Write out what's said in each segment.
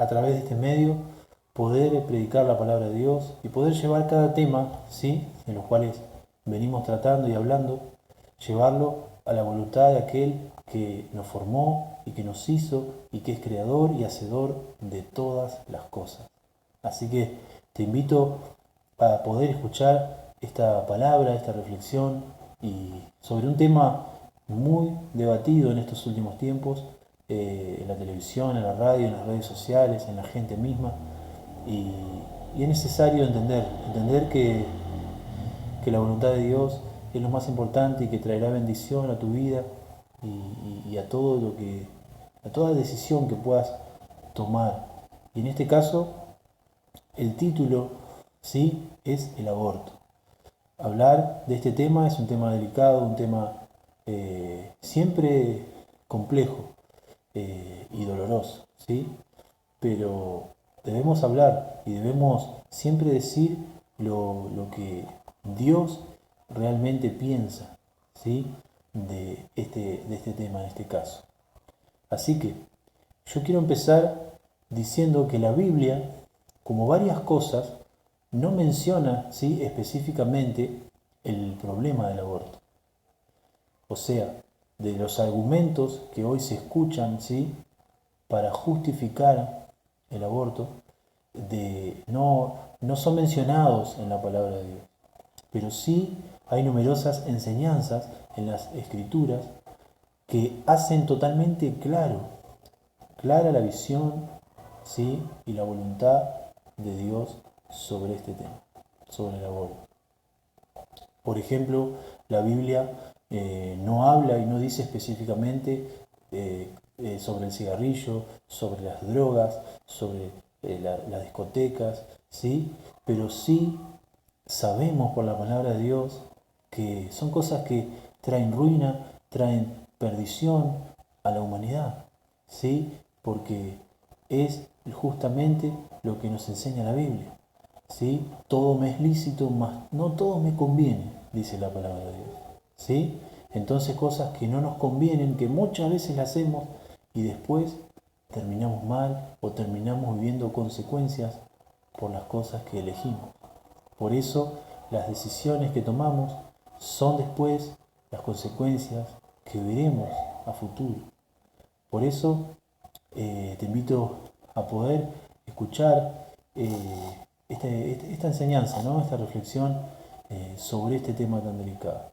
a través de este medio poder predicar la palabra de Dios y poder llevar cada tema, ¿sí?, en los cuales venimos tratando y hablando, llevarlo a la voluntad de aquel que nos formó y que nos hizo y que es creador y hacedor de todas las cosas. Así que te invito a poder escuchar esta palabra, esta reflexión y sobre un tema muy debatido en estos últimos tiempos, en la televisión, en la radio, en las redes sociales, en la gente misma. Y, y es necesario entender que la voluntad de Dios es lo más importante y que traerá bendición a tu vida y a todo a toda decisión que puedas tomar. Y en este caso, el título, sí, es el aborto. Hablar de este tema es un tema delicado, un tema siempre complejo y doloroso, ¿sí? Pero debemos hablar y debemos siempre decir lo que Dios realmente piensa, ¿sí?, de este tema, en este caso. Así que yo quiero empezar diciendo que la Biblia, como varias cosas, no menciona, ¿sí?, específicamente el problema del aborto. O sea, de los argumentos que hoy se escuchan, ¿sí?, para justificar el aborto, no son mencionados en la palabra de Dios. Pero sí hay numerosas enseñanzas en las escrituras que hacen totalmente clara la visión, ¿sí?, y la voluntad de Dios sobre este tema, sobre el aborto. Por ejemplo, la Biblia no habla y no dice específicamente sobre el cigarrillo, sobre las drogas, sobre las discotecas, ¿sí? Pero sí sabemos por la palabra de Dios que son cosas que traen ruina, traen perdición a la humanidad, ¿sí? Porque es justamente lo que nos enseña la Biblia, ¿sí? Todo me es lícito, mas no todo me conviene, dice la palabra de Dios, ¿sí? Entonces cosas que no nos convienen, que muchas veces las hacemos y después terminamos mal o terminamos viviendo consecuencias por las cosas que elegimos. Por eso las decisiones que tomamos son después las consecuencias que veremos a futuro. Por eso te invito a poder escuchar esta enseñanza, ¿no?, esta reflexión sobre este tema tan delicado.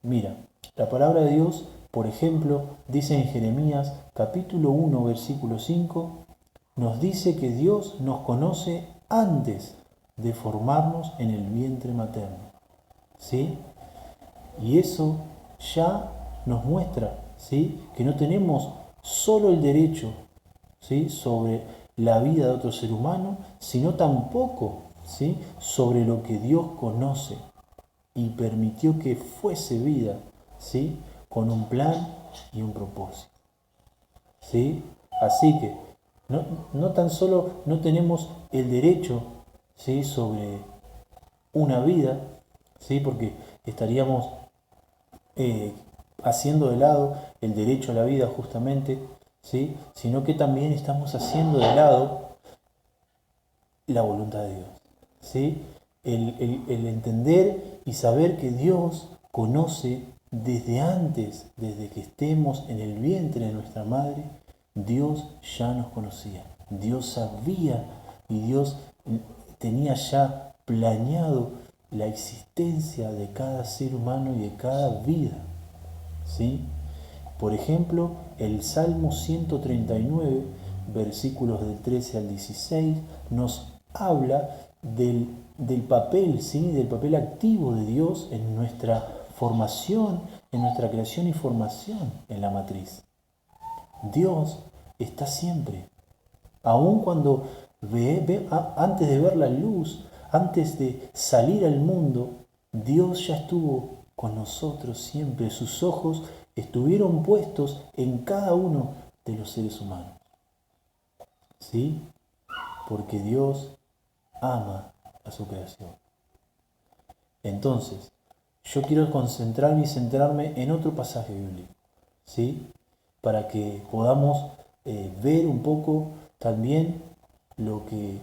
Mira, la palabra de Dios, por ejemplo, dice en Jeremías capítulo 1, versículo 5, nos dice que Dios nos conoce antes de formarnos en el vientre materno, ¿sí? Y eso ya nos muestra, ¿sí?, que no tenemos solo el derecho, ¿sí?, sobre la vida de otro ser humano, sino tampoco, ¿sí?, sobre lo que Dios conoce y permitió que fuese vida, ¿sí?, con un plan y un propósito, ¿sí? Así que no tan solo no tenemos el derecho, ¿sí?, sobre una vida, ¿sí?, porque estaríamos haciendo de lado el derecho a la vida justamente, ¿sí?, sino que también estamos haciendo de lado la voluntad de Dios, ¿sí? El entender y saber que Dios conoce desde antes, desde que estemos en el vientre de nuestra madre, Dios ya nos conocía, Dios sabía y Dios tenía ya planeado la existencia de cada ser humano y de cada vida, ¿sí? Por ejemplo, el Salmo 139, versículos del 13 al 16, nos habla del papel, ¿sí?, del papel activo de Dios en nuestra formación, en nuestra creación y formación en la matriz. Dios está siempre, aun cuando antes de ver la luz, antes de salir al mundo, Dios ya estuvo con nosotros siempre. Sus ojos estuvieron puestos en cada uno de los seres humanos, ¿sí? Porque Dios ama a su creación. Entonces, yo quiero concentrarme y centrarme en otro pasaje bíblico, ¿sí?, para que podamos ver un poco también lo que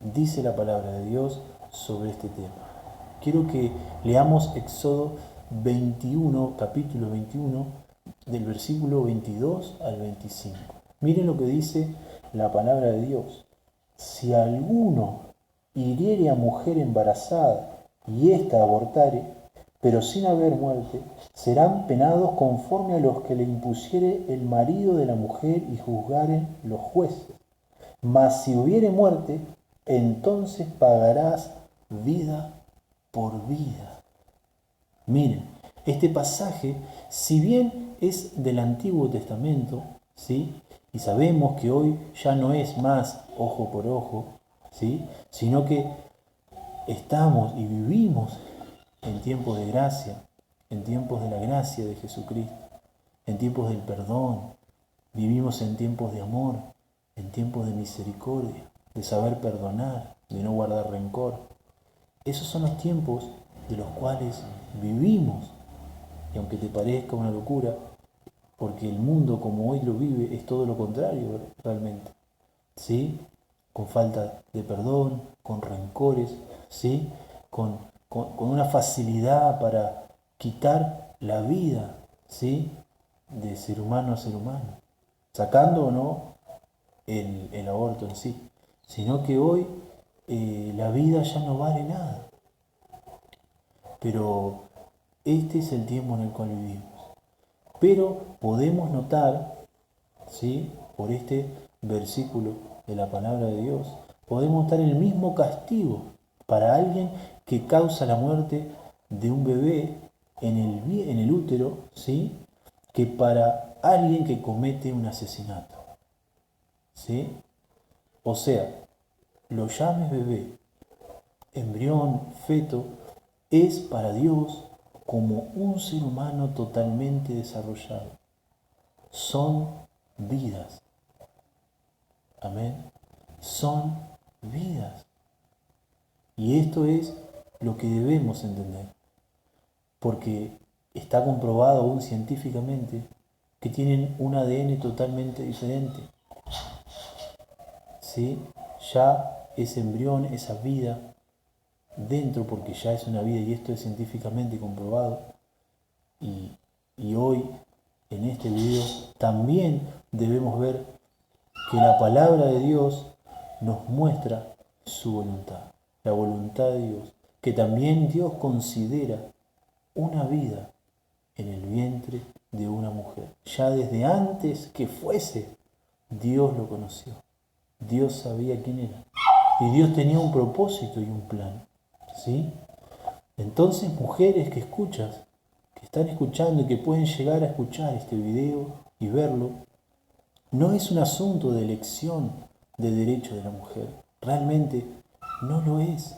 dice la palabra de Dios sobre este tema. Quiero que leamos Éxodo 21, capítulo 21, del versículo 22 al 25. Miren lo que dice la palabra de Dios. Si alguno hiriere a mujer embarazada y ésta abortare, pero sin haber muerte, serán penados conforme a los que le impusiere el marido de la mujer y juzgaren los jueces. Mas si hubiere muerte, entonces pagarás vida por vida. Miren, este pasaje, si bien es del Antiguo Testamento, ¿sí? Y sabemos que hoy ya no es más ojo por ojo, ¿sí? Sino que estamos y vivimos en tiempos de gracia, en tiempos de la gracia de Jesucristo, en tiempos del perdón, vivimos en tiempos de amor, en tiempos de misericordia, de saber perdonar, de no guardar rencor. Esos son los tiempos de los cuales vivimos. Y aunque te parezca una locura, porque el mundo como hoy lo vive es todo lo contrario realmente, ¿sí? Con falta de perdón, con rencores, ¿sí? Con una facilidad para quitar la vida, ¿sí? De ser humano a ser humano, sacando o no el aborto en sí, sino que hoy la vida ya no vale nada. Pero este es el tiempo en el cual vivimos. Pero podemos notar, ¿sí? Por este versículo de la palabra de Dios, podemos notar el mismo castigo para alguien que causa la muerte de un bebé en el útero, ¿sí? Que para alguien que comete un asesinato, ¿sí? O sea, lo llames bebé, embrión, feto, es para Dios como un ser humano totalmente desarrollado. Son vidas. Amén. Son vidas. Y esto es lo que debemos entender. Porque está comprobado aún científicamente que tienen un ADN totalmente diferente. ¿Sí? Ya ese embrión, esa vida dentro, porque ya es una vida y esto es científicamente comprobado. Y hoy, en este video, también debemos ver que la palabra de Dios nos muestra su voluntad, la voluntad de Dios, que también Dios considera una vida en el vientre de una mujer. Ya desde antes que fuese, Dios lo conoció. Dios sabía quién era. Y Dios tenía un propósito y un plan. ¿Sí? Entonces, mujeres que escuchas, que están escuchando y que pueden llegar a escuchar este video y verlo, no es un asunto de elección de derecho de la mujer. Realmente no lo es.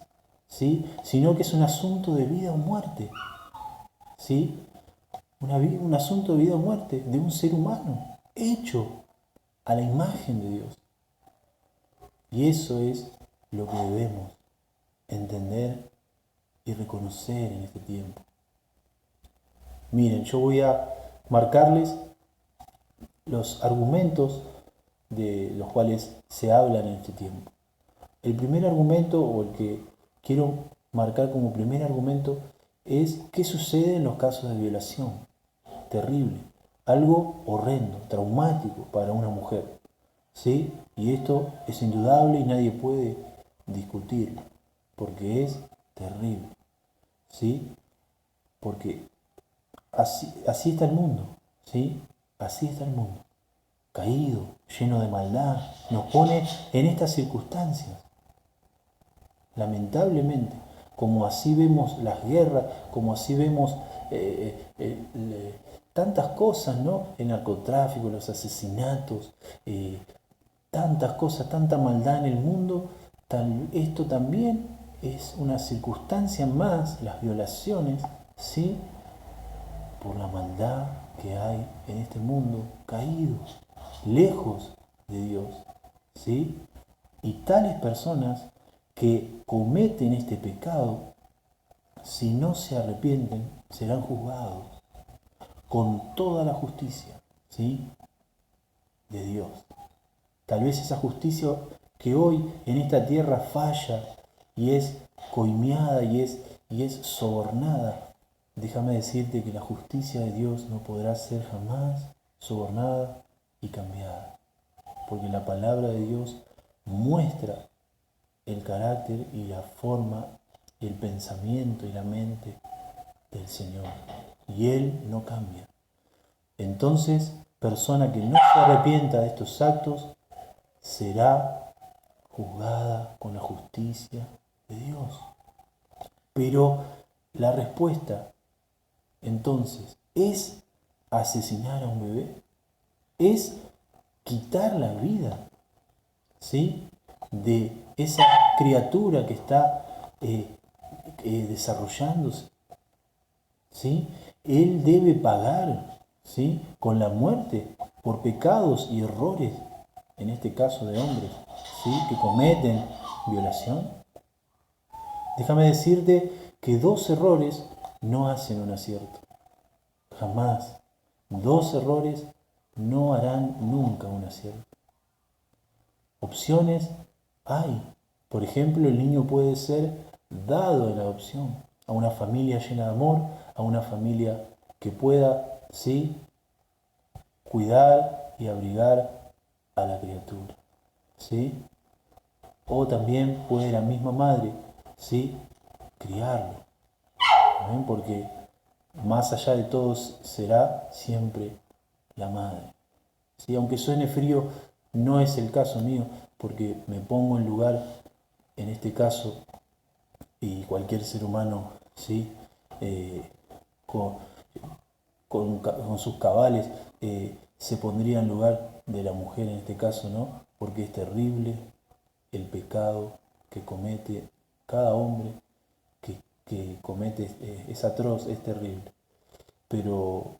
¿Sí? Sino que es un asunto de vida o muerte. ¿Sí? Un asunto de vida o muerte de un ser humano hecho a la imagen de Dios. Y eso es lo que debemos entender y reconocer en este tiempo. Miren, yo voy a marcarles los argumentos de los cuales se hablan en este tiempo. El primer argumento, o el que quiero marcar como primer argumento, es qué sucede en los casos de violación. Terrible, algo horrendo, traumático para una mujer. ¿Sí? Y esto es indudable y nadie puede discutirlo, porque es terrible. ¿Sí? Porque así está el mundo, ¿sí? Así está el mundo, caído, lleno de maldad, nos pone en estas circunstancias. Lamentablemente, como así vemos las guerras, como así vemos tantas cosas, ¿no? El narcotráfico, los asesinatos, tantas cosas, tanta maldad en el mundo, esto también es una circunstancia más, las violaciones, ¿sí? Por la maldad que hay en este mundo caído, lejos de Dios, ¿sí? Y tales personas que cometen este pecado, si no se arrepienten, serán juzgados con toda la justicia, ¿sí? De Dios. Tal vez esa justicia que hoy en esta tierra falla y es coimeada y es sobornada, déjame decirte que la justicia de Dios no podrá ser jamás sobornada y cambiada, porque la palabra de Dios muestra el carácter y la forma, el pensamiento y la mente del Señor, y Él no cambia. Entonces, persona que no se arrepienta de estos actos será juzgada con la justicia de Dios. Pero la respuesta, entonces, ¿es asesinar a un bebé? ¿Es quitar la vida, ¿sí?, de esa criatura que está desarrollándose? ¿Sí? Él debe pagar, ¿sí?, con la muerte por pecados y errores, en este caso de hombres, ¿sí?, que cometen violación. Déjame decirte que 2 errores no hacen un acierto. Jamás. 2 errores no harán nunca un acierto. Opciones hay. Por ejemplo, el niño puede ser dado en adopción a una familia llena de amor, a una familia que pueda, sí, cuidar y abrigar a la criatura, ¿sí? O también puede la misma madre, ¿sí?, criarlo, ¿ven? Porque más allá de todos será siempre la madre, ¿sí? Aunque suene frío, no es el caso mío, porque me pongo en lugar, en este caso, y cualquier ser humano, ¿sí?, con, con sus cabales, se pondría en lugar de la mujer en este caso, ¿no? Porque es terrible el pecado que comete cada hombre que comete, es atroz, es terrible. Pero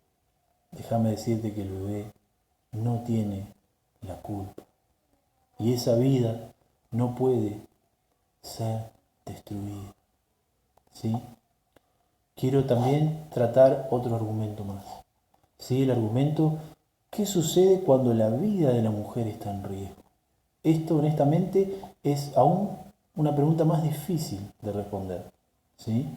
déjame decirte que el bebé no tiene la culpa. Y esa vida no puede ser destruida, ¿sí? Quiero también tratar otro argumento más, ¿sí? El argumento, ¿qué sucede cuando la vida de la mujer está en riesgo? Esto, honestamente, es aún una pregunta más difícil de responder, ¿sí?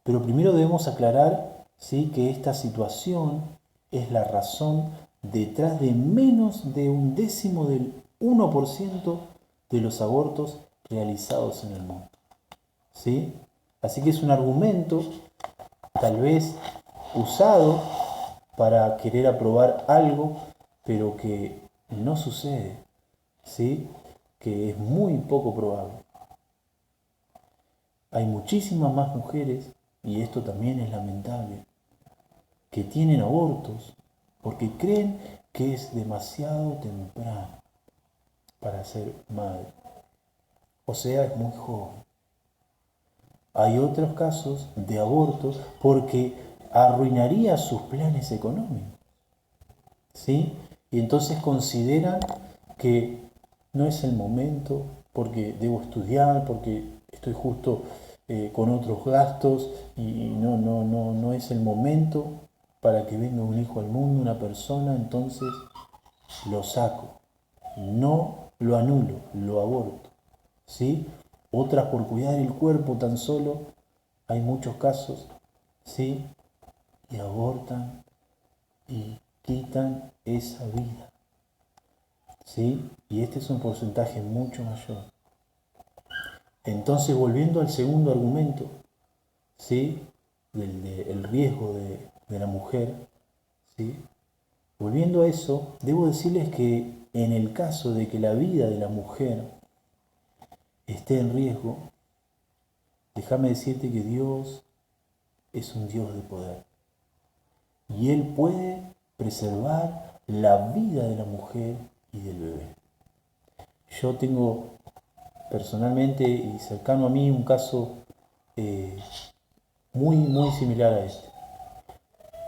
Pero primero debemos aclarar, ¿sí?, que esta situación es la razón detrás de menos de 1/10 del 1% de los abortos realizados en el mundo, ¿sí? Así que es un argumento tal vez usado para querer aprobar algo, pero que no sucede, ¿sí?, que es muy poco probable. Hay muchísimas más mujeres, y esto también es lamentable, que tienen abortos porque creen que es demasiado temprano para ser madre. O sea, es muy joven. Hay otros casos de abortos porque arruinaría sus planes económicos, ¿sí? Y entonces consideran que no es el momento porque debo estudiar, porque estoy justo con otros gastos y no es el momento para que venga un hijo al mundo, una persona, entonces lo saco, no lo anulo, lo aborto, ¿sí? Otras por cuidar el cuerpo tan solo, hay muchos casos, ¿sí?, y abortan y quitan esa vida, ¿sí? Y este es un porcentaje mucho mayor. Entonces, volviendo al segundo argumento, ¿sí?, el riesgo de la mujer, ¿sí?, volviendo a eso, debo decirles que en el caso de que la vida de la mujer esté en riesgo, déjame decirte que Dios es un Dios de poder. Y Él puede preservar la vida de la mujer y del bebé. Yo tengo personalmente y cercano a mí un caso muy similar a este.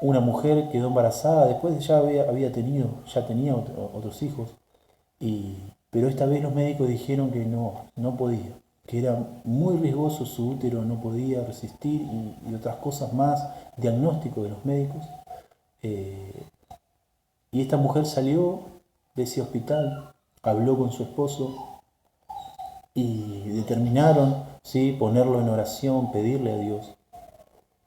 Una mujer quedó embarazada, después ya tenía otros hijos, pero esta vez los médicos dijeron que no podía, que era muy riesgoso su útero, no podía resistir y otras cosas más, diagnóstico de los médicos. Y esta mujer salió de ese hospital, habló con su esposo y determinaron, ¿sí?, ponerlo en oración, pedirle a Dios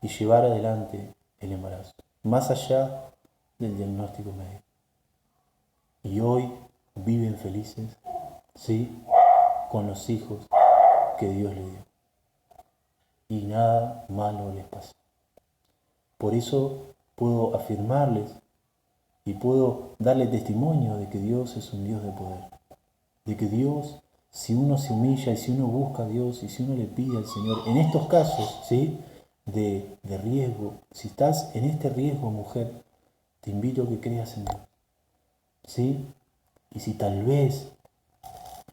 y llevar adelante el embarazo, más allá del diagnóstico médico. Y hoy viven felices, ¿sí?, con los hijos que Dios les dio. Y nada malo les pasó. Por eso puedo afirmarles y puedo darle testimonio de que Dios es un Dios de poder. De que Dios, si uno se humilla y si uno busca a Dios y si uno le pide al Señor, en estos casos, ¿sí?, de riesgo, si estás en este riesgo, mujer, te invito a que creas en Dios, ¿sí? Y si tal vez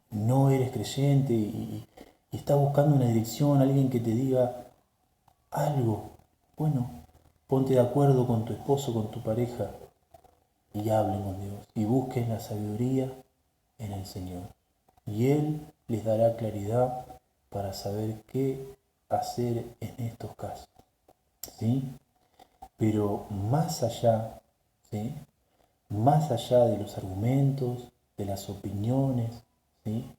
no eres creyente y estás buscando una dirección, alguien que te diga algo, bueno, ponte de acuerdo con tu esposo, con tu pareja y hablen con Dios y busquen la sabiduría en el Señor. Y Él les dará claridad para saber qué hacer en estos casos, ¿sí? Pero más allá, ¿sí?, más allá de los argumentos, de las opiniones, ¿sí?,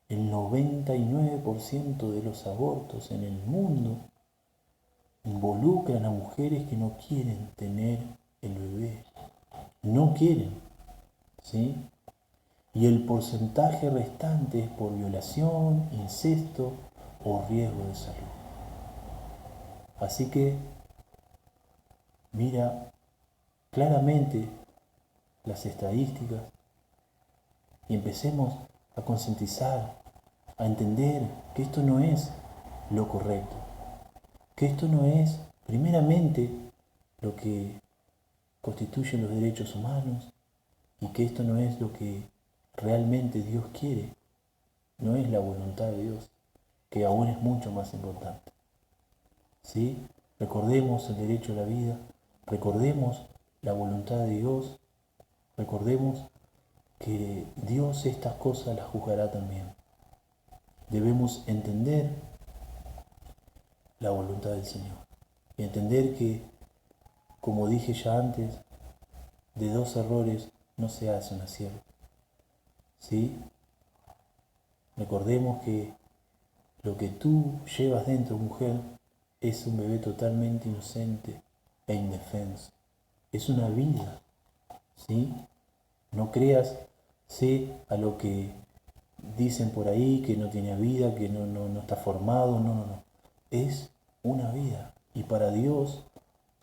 el 99% de los abortos en el mundo involucran a mujeres que no quieren tener el bebé, no quieren, ¿sí? Y el porcentaje restante es por violación, incesto o riesgo de salud. Así que mira claramente las estadísticas y empecemos a concientizar, a entender que esto no es lo correcto, que esto no es primeramente lo que constituye los derechos humanos y que esto no es lo que realmente Dios quiere, no es la voluntad de Dios, que aún es mucho más importante. ¿Sí? Recordemos el derecho a la vida, recordemos la voluntad de Dios, recordemos que Dios estas cosas las juzgará también. Debemos entender la voluntad del Señor y entender que, como dije ya antes, de dos errores no se hace un acierto. ¿Sí? Recordemos que lo que tú llevas dentro, mujer, es un bebé totalmente inocente e indefenso. Es una vida, ¿sí? No creas, sé a lo que dicen por ahí, que no tiene vida, que no está formado, no. Es una vida. Y para Dios,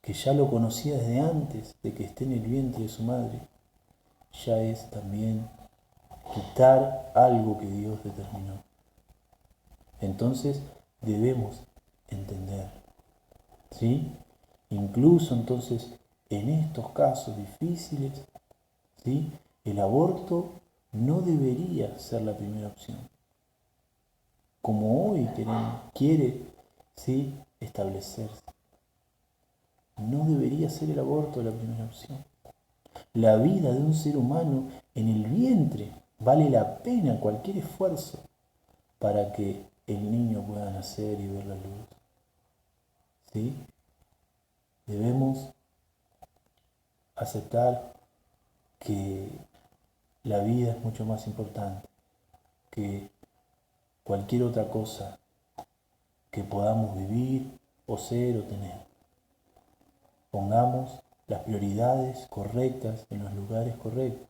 que ya lo conocía desde antes de que esté en el vientre de su madre, ya es también quitar algo que Dios determinó. Entonces debemos entender, ¿sí? Incluso entonces en estos casos difíciles, ¿sí?, el aborto no debería ser la primera opción. Como hoy quiere, ¿sí?, establecerse. No debería ser el aborto la primera opción. La vida de un ser humano en el vientre vale la pena cualquier esfuerzo para que el niño pueda nacer y ver la luz. ¿Sí? Debemos aceptar que la vida es mucho más importante que cualquier otra cosa que podamos vivir o ser o tener. Pongamos las prioridades correctas en los lugares correctos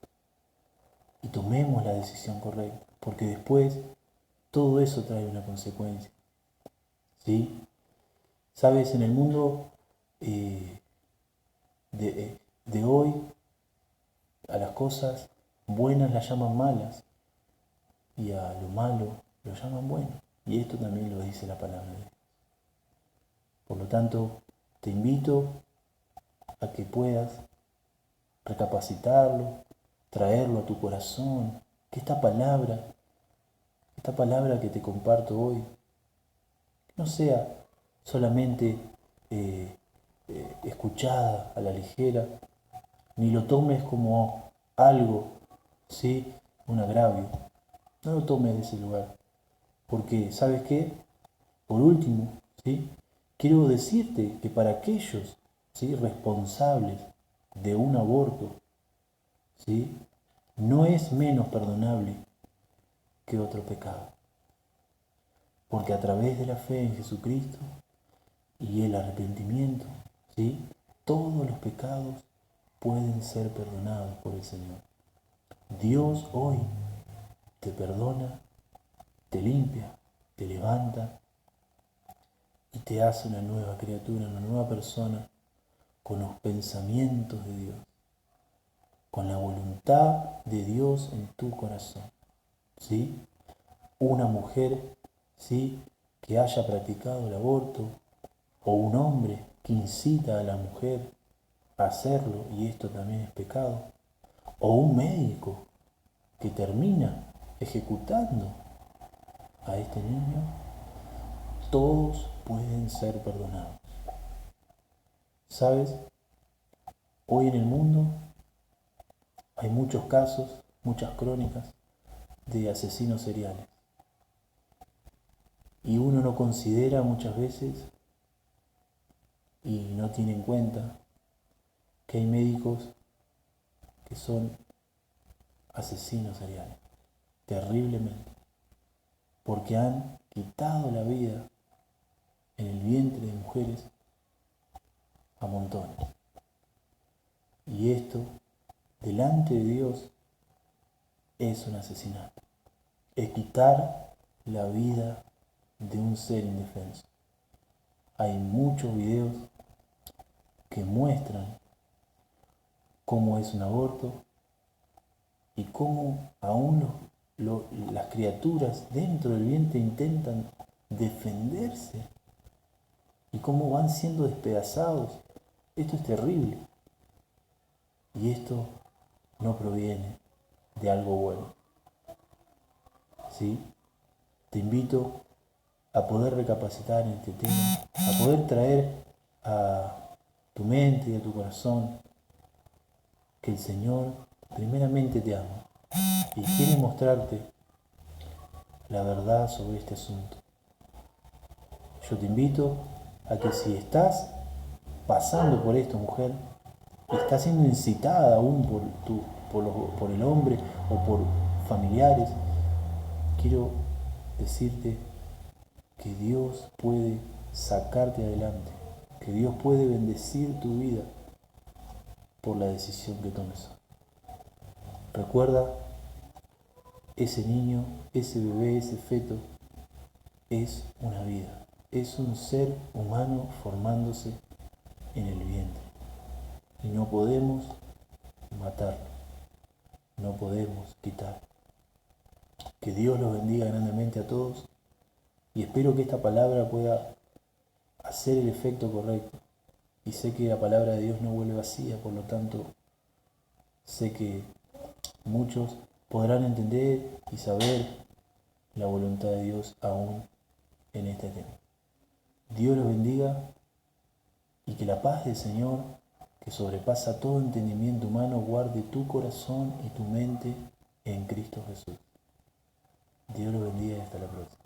y tomemos la decisión correcta, porque después todo eso trae una consecuencia. ¿Sí? Sabes, en el mundo de hoy, a las cosas buenas las llaman malas y a lo malo lo llaman bueno. Y esto también lo dice la palabra de Dios. Por lo tanto, te invito a que puedas recapacitarlo, traerlo a tu corazón, que esta palabra que te comparto hoy, no sea solamente escuchada a la ligera, ni lo tomes como algo, ¿sí?, un agravio. No lo tomes de ese lugar, porque, ¿sabes qué? Por último, ¿sí?, quiero decirte que para aquellos, ¿sí?, responsables de un aborto, ¿sí?, no es menos perdonable que otro pecado. porque a través de la fe en Jesucristo y el arrepentimiento, ¿sí?, todos los pecados pueden ser perdonados por el Señor. Dios hoy te perdona, te limpia, te levanta y te hace una nueva criatura, una nueva persona con los pensamientos de Dios, con la voluntad de Dios en tu corazón. ¿Sí? Una mujer, ¿sí?, que haya practicado el aborto, o un hombre que incita a la mujer a hacerlo, y esto también es pecado, o un médico que termina ejecutando a este niño, todos pueden ser perdonados. ¿Sabes? Hoy en el mundo hay muchos casos, muchas crónicas de asesinos seriales. Y uno no considera muchas veces y no tiene en cuenta que hay médicos que son asesinos seriales, terriblemente, porque han quitado la vida en el vientre de mujeres a montones. Y esto, delante de Dios, es un asesinato. Es quitar la vida de un ser indefenso. Hay muchos videos que muestran cómo es un aborto y cómo aún las criaturas dentro del vientre intentan defenderse y cómo van siendo despedazados. Esto es terrible. Y esto no proviene de algo bueno. ¿Sí? Te invito a poder recapacitar en este tema, a poder traer a tu mente y a tu corazón que el Señor primeramente te ama y quiere mostrarte la verdad sobre este asunto. Yo te invito a que si estás pasando por esto, mujer, y estás siendo incitada aún por el hombre o por familiares, quiero decirte que Dios puede sacarte adelante, que Dios puede bendecir tu vida por la decisión que tomes. Recuerda, ese niño, ese bebé, ese feto, es una vida, es un ser humano formándose en el vientre. Y no podemos matarlo, no podemos quitarlo. Que Dios los bendiga grandemente a todos y espero que esta palabra pueda hacer el efecto correcto. Y sé que la palabra de Dios no vuelve vacía, por lo tanto, sé que muchos podrán entender y saber la voluntad de Dios aún en este tema. Dios los bendiga y que la paz del Señor, que sobrepasa todo entendimiento humano, guarde tu corazón y tu mente en Cristo Jesús. Dios los bendiga y hasta la próxima.